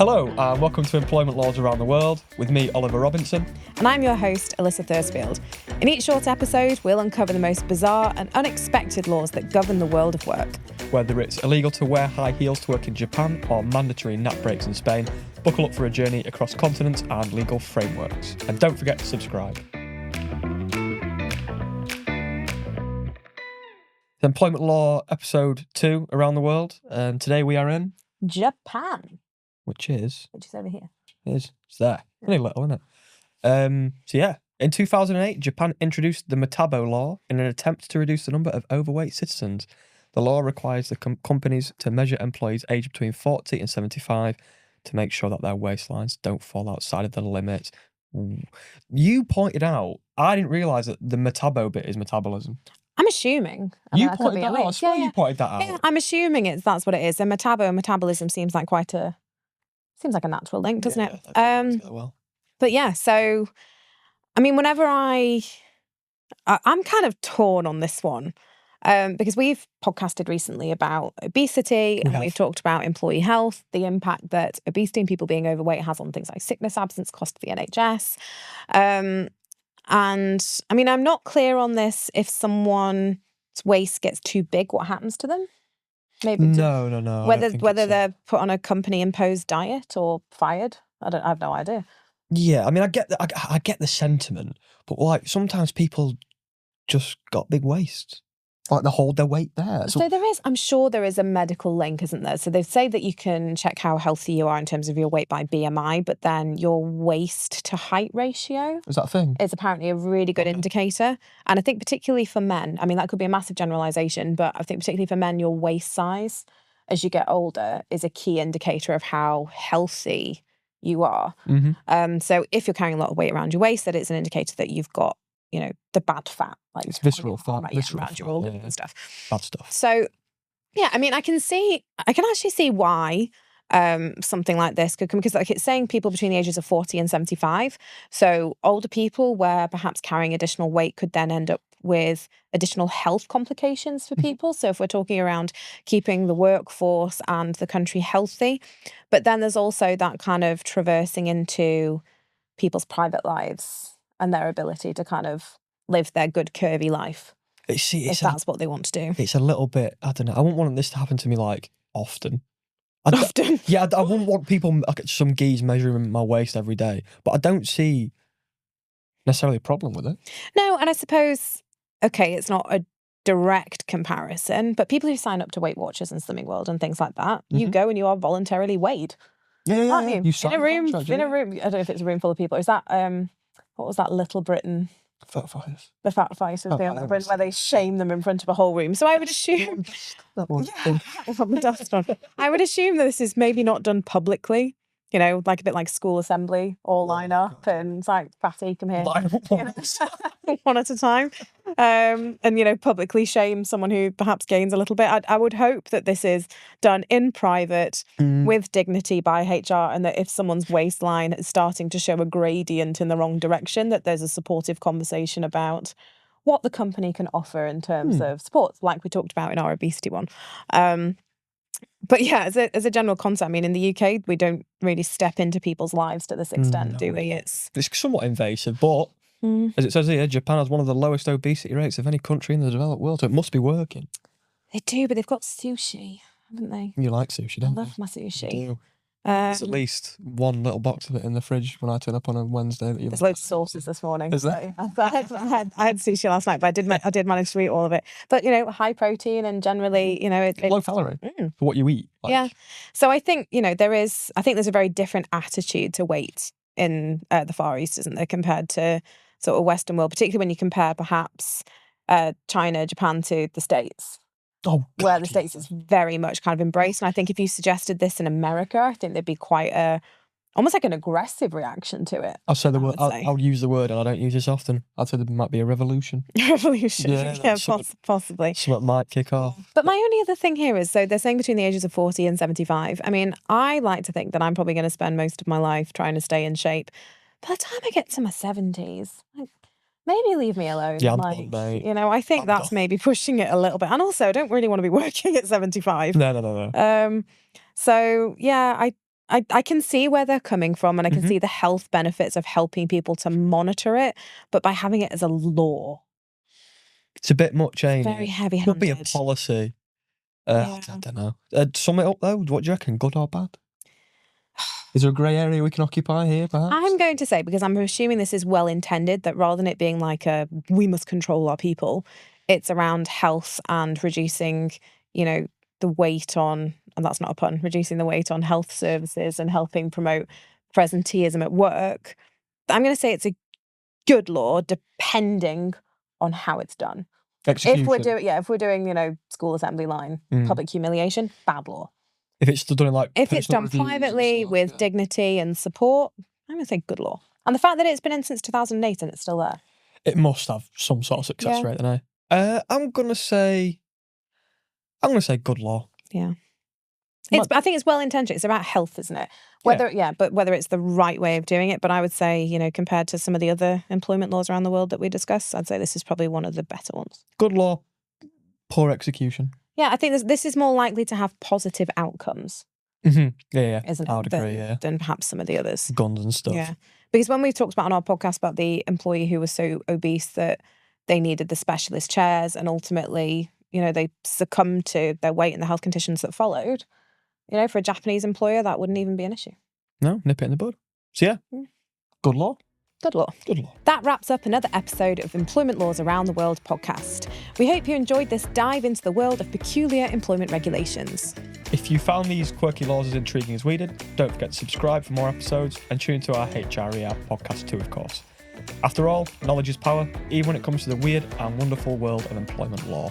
Hello, and welcome to Employment Laws Around the World with me, Oliver Robinson. And I'm your host, Alyssa Thursfield. In each short episode, we'll uncover the most bizarre and unexpected laws that govern the world of work. Whether it's illegal to wear high heels to work in Japan or mandatory nap breaks in Spain, buckle up for a journey across continents and legal frameworks. And don't forget to subscribe. Employment Law Episode 2 Around the World, and today we are in... Japan. Which is over here. It's there. Only little, isn't it? In 2008, Japan introduced the Metabo Law in an attempt to reduce the number of overweight citizens. The law requires the companies to measure employees aged between 40 and 75 to make sure that their waistlines don't fall outside of the limit. You pointed out, I didn't realise that the Metabo bit is metabolism. I'm assuming. You pointed that out. I swear you pointed that out. Yeah, I'm assuming that's what it is. And metabolism seems like a natural link, doesn't it? Well. But yeah, so I mean, whenever I'm kind of torn on this one, because we've podcasted recently about obesity and we've talked about employee health, the impact that obesity and people being overweight has on things like sickness, absence, cost to the NHS. And I mean, I'm not clear on this. If someone's waist gets too big, what happens to them? Maybe no. Whether they're put on a company-imposed diet or fired, I have no idea. Yeah, I mean, I get the sentiment, but like sometimes people just got big waists, like they hold their weight there. So I'm sure there is a medical link, isn't there? So they say that you can check how healthy you are in terms of your weight by BMI, but then your waist to height ratio is that a thing? Is apparently a really good indicator. And I think particularly for men, I mean, that could be a massive generalization, but I think particularly for men, your waist size as you get older is a key indicator of how healthy you are. Mm-hmm. So if you're carrying a lot of weight around your waist, that it's an indicator that you've got, the bad fat, like it's visceral fat, around your organs and stuff. Bad stuff. So, yeah, I mean, I can actually see why something like this could come, because like it's saying people between the ages of 40 and 75. So older people where perhaps carrying additional weight could then end up with additional health complications for people. So if we're talking around keeping the workforce and the country healthy, but then there's also that kind of traversing into people's private lives and their ability to kind of live their good curvy life. If that's what they want to do. It's a little bit, I don't know, I wouldn't want this to happen to me like often. Often? Yeah, I wouldn't want people, some geese measuring my waist every day, but I don't see necessarily a problem with it. No, and I suppose, okay, it's not a direct comparison, but people who sign up to Weight Watchers and Slimming World and things like that, you go and you are voluntarily weighed. Yeah. You in a room, I don't know if it's a room full of people. Is that, what was that Little Britain? Fat fighters. The fat fighters where they shame them in front of a whole room. So I would assume that one. From the dust on. I would assume that this is maybe not done publicly. Like a bit like school assembly, all line up and it's like, fatty, come here. One at a time. And, publicly shame someone who perhaps gains a little bit. I would hope that this is done in private with dignity by HR, and that if someone's waistline is starting to show a gradient in the wrong direction, that there's a supportive conversation about what the company can offer in terms of support, like we talked about in our obesity one. But yeah, as a general concept, I mean, in the UK, we don't really step into people's lives to this extent, do we? It's somewhat invasive, but as it says here, Japan has one of the lowest obesity rates of any country in the developed world, so it must be working. They do, but they've got sushi, haven't they? You like sushi, don't you? I love my sushi. I do. There's at least one little box of it in the fridge when I turn up on a Wednesday. There's loads of sauces this morning. Is there? I had sushi last night, but I did manage to eat all of it. But high protein and generally, it's low calorie for what you eat. Yeah. So I think there's a very different attitude to weight in the Far East, isn't there, compared to sort of Western world, particularly when you compare perhaps China, Japan to the States. Oh, God, where the States is very much kind of embraced. And I think if you suggested this in America, I think there'd be quite almost like an aggressive reaction to it. I'll say the word. I'll use the word, and I don't use this often. I'd say there might be a revolution. Revolution, yeah, possibly. Something might kick off. But my only other thing here is, so they're saying between the ages of 40 and 75. I mean, I like to think that I'm probably going to spend most of my life trying to stay in shape. By the time I get to my 70s, maybe leave me alone. Yeah, mate. I think that's maybe pushing it a little bit. And also, I don't really want to be working at 75. No. So yeah, I can see where they're coming from, and I can see the health benefits of helping people to monitor it, but by having it as a law, it's a bit much, ain't very it? heavy-handed. Could be a policy. I don't know. Sum it up though. What do you reckon? Good or bad? Is there a grey area we can occupy here, perhaps? I'm going to say, because I'm assuming this is well intended, that rather than it being like we must control our people, it's around health and reducing, the weight on, and that's not a pun, reducing the weight on health services and helping promote presenteeism at work. I'm going to say it's a good law, depending on how it's done. Execution. If we're doing, school assembly line, public humiliation, bad law. If it's still done if it's done privately with dignity and support, I'm going to say good law. And the fact that it's been in since 2008 and it's still there. It must have some sort of success rate, don't I? I'm gonna say good law. Yeah. I think it's well intentioned. It's about health, isn't it? Whether it's the right way of doing it. But I would say, compared to some of the other employment laws around the world that we discuss, I'd say this is probably one of the better ones. Good law, poor execution. Yeah, I think this is more likely to have positive outcomes. Yeah. Isn't I would agree, than perhaps some of the others. Guns and stuff. Yeah. Because when we talked about on our podcast about the employee who was so obese that they needed the specialist chairs and ultimately, they succumbed to their weight and the health conditions that followed, for a Japanese employer, that wouldn't even be an issue. No, nip it in the bud. So yeah, good law. Good law. Good law. That wraps up another episode of Employment Laws Around the World podcast. We hope you enjoyed this dive into the world of peculiar employment regulations. If you found these quirky laws as intriguing as we did, don't forget to subscribe for more episodes and tune into our HRER podcast too, of course. After all, knowledge is power, even when it comes to the weird and wonderful world of employment law.